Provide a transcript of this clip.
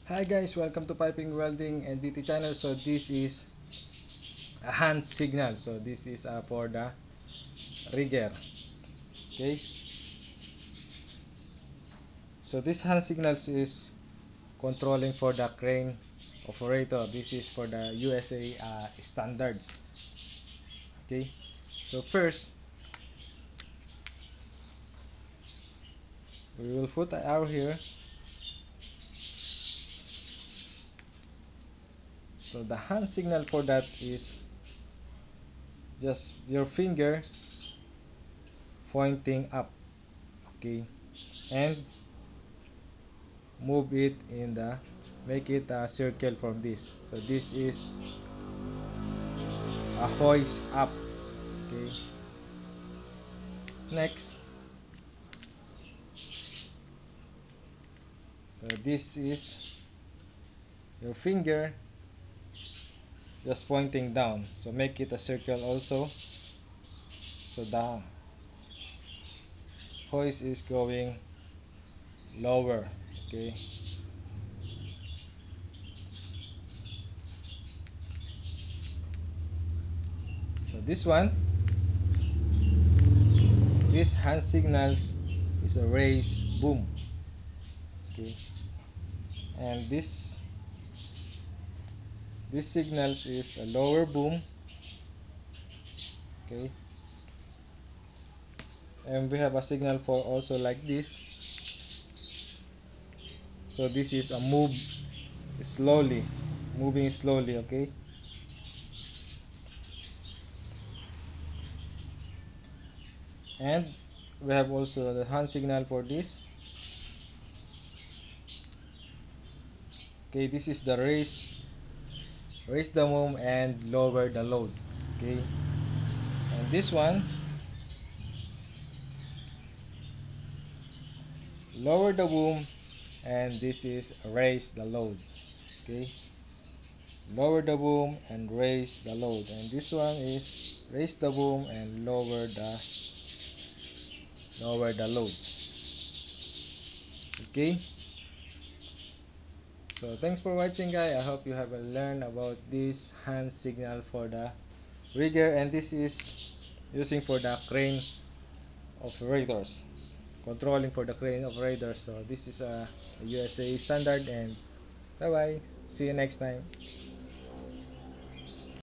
Hi guys, welcome to Piping Welding and DT channel. So this is a hand signal. So this is for the rigger. Okay. So this hand signals is controlling for the crane operator. This is for the USA standards. Okay. So first we will put the arrow here. So the hand signal for that is just your finger pointing up. Okay. And move it in the make it a circle from this. So this is a hoist up. Okay. Next, this is your finger just pointing down. So make it a circle also. So the hoist is going lower. Okay. So this hand signals is a raise boom. Okay. And this signals is a lower boom. Okay. And we have a signal for also like this. So this is a move slowly, moving slowly. Okay. And we have also the hand signal for this. Okay, this is the raise the boom and lower the load. Okay, and this one lower the boom, and this is raise the load. Okay, lower the boom and raise the load, and this one is raise the boom and lower the load. Okay, so thanks for watching guys. I hope you have learned about this hand signal for the rigger, and this is using for the crane operators, controlling for the crane operators. So this is a USA standard, and bye bye, see you next time.